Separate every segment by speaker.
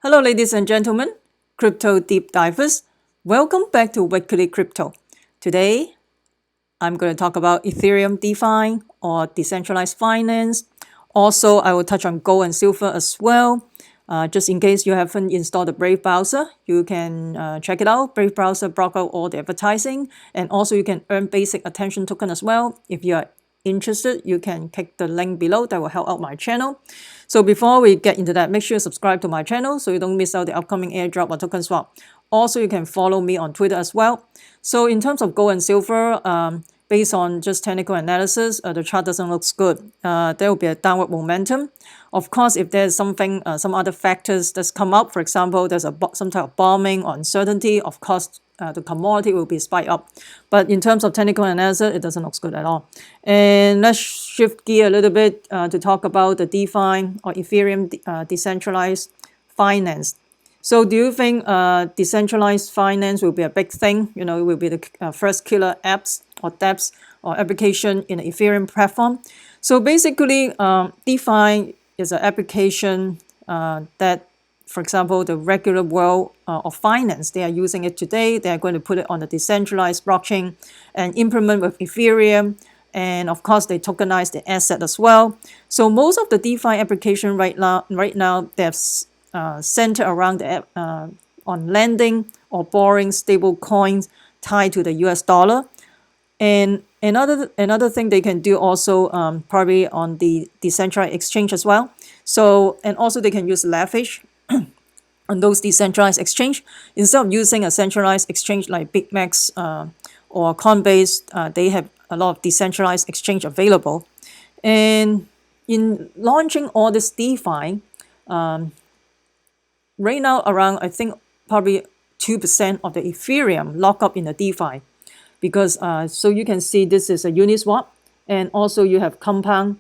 Speaker 1: Hello, ladies and gentlemen, crypto deep divers. Welcome back to Weekly Crypto. Today, I'm going to talk about Ethereum DeFi or decentralized finance. Also, I will touch on gold and silver as well. Just in case you haven't installed the Brave browser, you can check it out. Brave browser block out all the advertising, and also you can earn basic attention token as well. If you are interested, you can click the link below. That will help out my channel. So before we get into that, make sure you subscribe to my channel so you don't miss out the upcoming airdrop or token swap. Also, you can follow me on Twitter as well. So in terms of gold and silver, based on just technical analysis, the chart doesn't look good. There will be a downward momentum. Of course, if there's something, some other factors that's come up, for example, there's some type of bombing or uncertainty, of course, the commodity will be spiked up. But in terms of technical analysis, it doesn't look good at all. And let's shift gear a little bit to talk about the DeFi or Ethereum decentralized finance. So do you think decentralized finance will be a big thing? You know, it will be the first killer apps or dApps or application in the Ethereum platform. So basically, DeFi is an application that, for example, the regular world of finance, they are using it today. They are going to put it on the decentralized blockchain and implement with Ethereum. And of course, they tokenize the asset as well. So most of the DeFi application right now, they're centered around the on lending or borrowing stable coins tied to the US dollar. And another thing they can do also probably on the decentralized exchange as well. So, and also they can use leverage on those decentralized exchange. Instead of using a centralized exchange like BitMEX or Coinbase, they have a lot of decentralized exchange available. And in launching all this DeFi, right now around, I think, probably 2% of the Ethereum lock up in the DeFi. Because so you can see this is a Uniswap, and also you have Compound,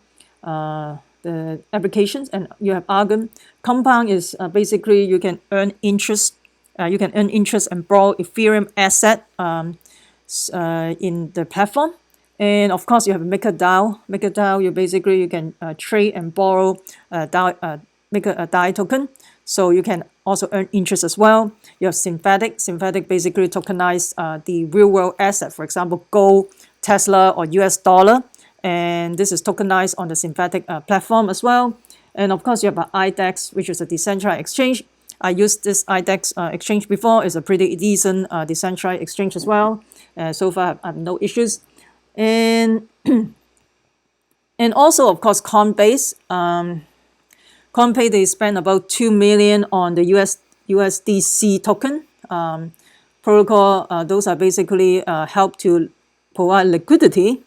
Speaker 1: the applications, and you have Argon. Compound is basically you can earn interest. You can earn interest and borrow Ethereum asset in the platform. And of course, you have MakerDAO. MakerDAO, you can trade and borrow DAI token. So you can also earn interest as well. You have Synthetic. Synthetic basically tokenize the real world asset, for example, gold, Tesla, or US dollar. And this is tokenized on the Synthetic platform as well. And of course, you have IDEX, which is a decentralized exchange. I used this IDEX exchange before. It's a pretty decent decentralized exchange as well. So far, I have no issues. And and also, of course, Coinbase. Coinbase, they spend about $2 million on the USDC token protocol. Those are basically help to provide liquidity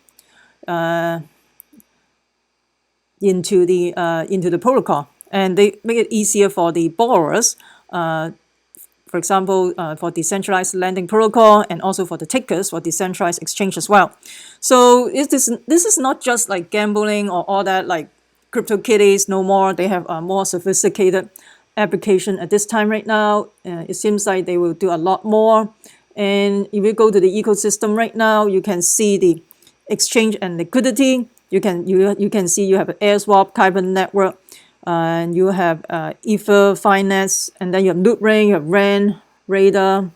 Speaker 1: into the protocol, and they make it easier for the borrowers. For example, for decentralized lending protocol, and also for the tickers for decentralized exchange as well. So this is not just like gambling or all that like CryptoKitties no more. They have a more sophisticated application at this time right now. It seems like they will do a lot more. And if you go to the ecosystem right now, you can see the exchange and liquidity. You can see you have an AirSwap, Carbon Network, and you have Ether Finance, and then you have Loopring, you have RAN, Radar,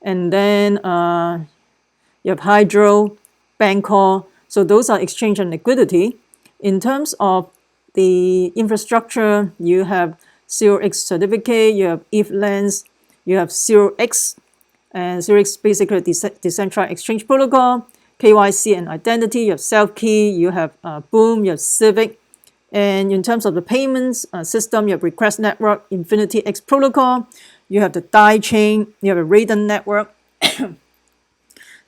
Speaker 1: and then you have Hydro, Bancor. So those are exchange and liquidity. In terms of the infrastructure, you have 0x certificate, you have ETH-Lens, you have 0x, and 0x basically decentralized exchange protocol, KYC and identity, you have self-key, you have Boom, you have Civic. And in terms of the payments system, you have Request Network, Infinity X protocol, you have the DAI chain, you have a Raiden network.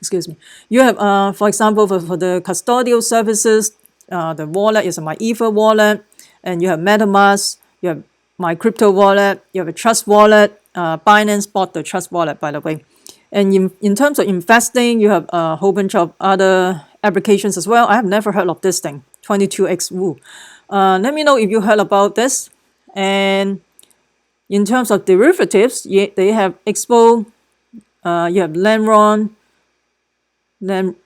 Speaker 1: Excuse me. You have, for example, for the custodial services, the wallet is my Ether wallet, and you have MetaMask, you have my crypto wallet, you have a Trust wallet. Binance bought the Trust wallet, by the way. And in terms of investing, you have a whole bunch of other applications as well. I have never heard of this thing, 22x Woo. Let me know if you heard about this. And in terms of derivatives, they have Expo, you have Lenron, then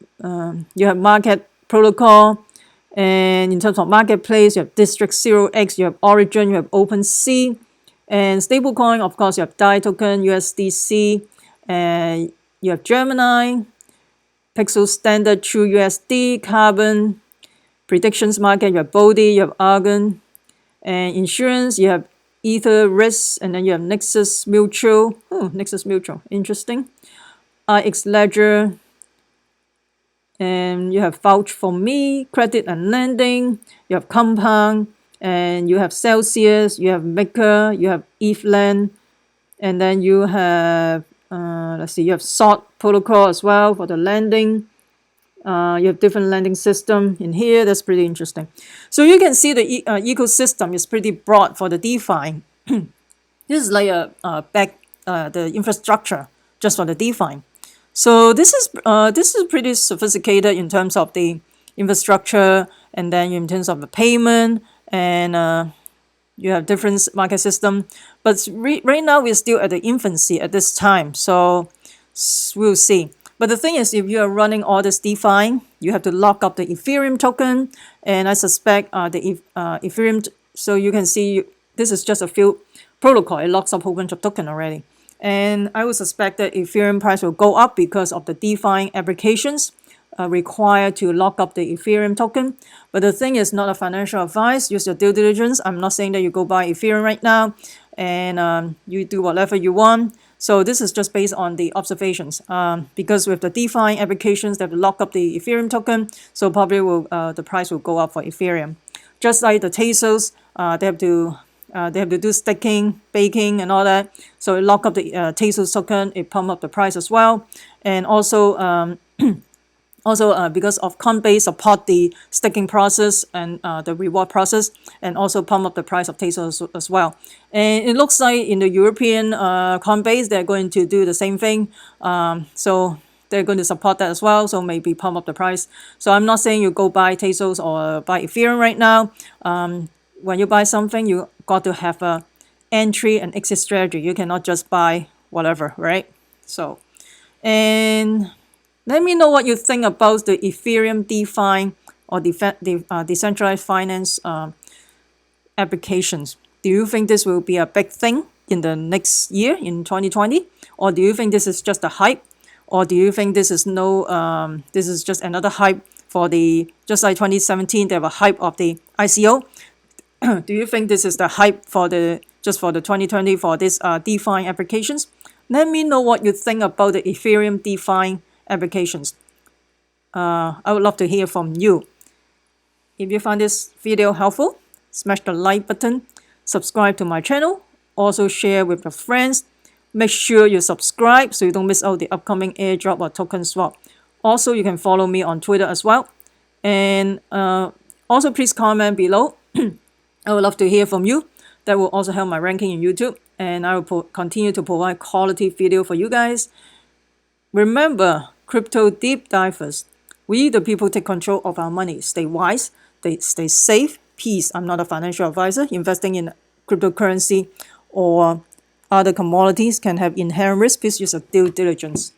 Speaker 1: you have Market Protocol. And in terms of marketplace, you have District 0x, you have Origin, you have OpenSea, And stablecoin, of course, you have DAI token, USDC, and you have Gemini, Pixel Standard, True USD, Carbon, predictions market, you have Bodhi, you have Argon, and insurance, you have Ether Risk, and then you have Nexus Mutual. Oh, Nexus Mutual, interesting. RX Ledger, and you have Vouch for Me, Credit and Lending, you have Compound, and you have Celsius, you have Maker, you have ETHLend, and then you have, let's see, you have SOT protocol as well for the lending. You have different lending system in here. That's pretty interesting. So you can see the ecosystem is pretty broad for the DeFi. This is like the infrastructure just for the DeFi. So this is pretty sophisticated in terms of the infrastructure, and then in terms of the payment, and you have different market system. But right now we're still at the infancy at this time, so we'll see. But the thing is, if you are running all this DeFi, you have to lock up the Ethereum token, and I suspect the Ethereum. So you can see this is just a few protocol. It locks up a whole bunch of token already. And I would suspect that Ethereum price will go up because of the DeFi applications required to lock up the Ethereum token. But the thing is not a financial advice. Use your due diligence. I'm not saying that you go buy Ethereum right now and you do whatever you want. So this is just based on the observations. Because with the DeFi applications, they have to lock up the Ethereum token. So probably the price will go up for Ethereum. Just like the Tezos, they have to do staking, baking, and all that. So it lock up the Tezos token, it pump up the price as well. And also, because of Coinbase support the staking process and the reward process, and also pump up the price of Tezos as well. And it looks like in the European Coinbase, they're going to do the same thing. So they're going to support that as well, so maybe pump up the price. So I'm not saying you go buy Tezos or buy Ethereum right now. When you buy something, you got to have a entry and exit strategy. You cannot just buy whatever, right? So, and let me know what you think about the Ethereum DeFi or decentralized finance applications. Do you think this will be a big thing in the next year, in 2020? Or do you think this is just a hype? Or do you think this is this is just another hype for just like 2017, they have a hype of the ICO? Do you think this is the hype for the 2020 for this DeFi applications? Let me know what you think about the Ethereum DeFi applications. I would love to hear from you. If you find this video helpful, smash the like button, subscribe to my channel, also share with your friends. Make sure you subscribe so you don't miss out the upcoming airdrop or token swap. Also, you can follow me on Twitter as well. And also please comment below. I would love to hear from you. That will also help my ranking in YouTube, and I will continue to provide quality video for you guys. Remember, crypto deep divers. We, the people, take control of our money. Stay wise, stay safe, peace. I'm not a financial advisor. Investing in cryptocurrency or other commodities can have inherent risk. Please use your due diligence.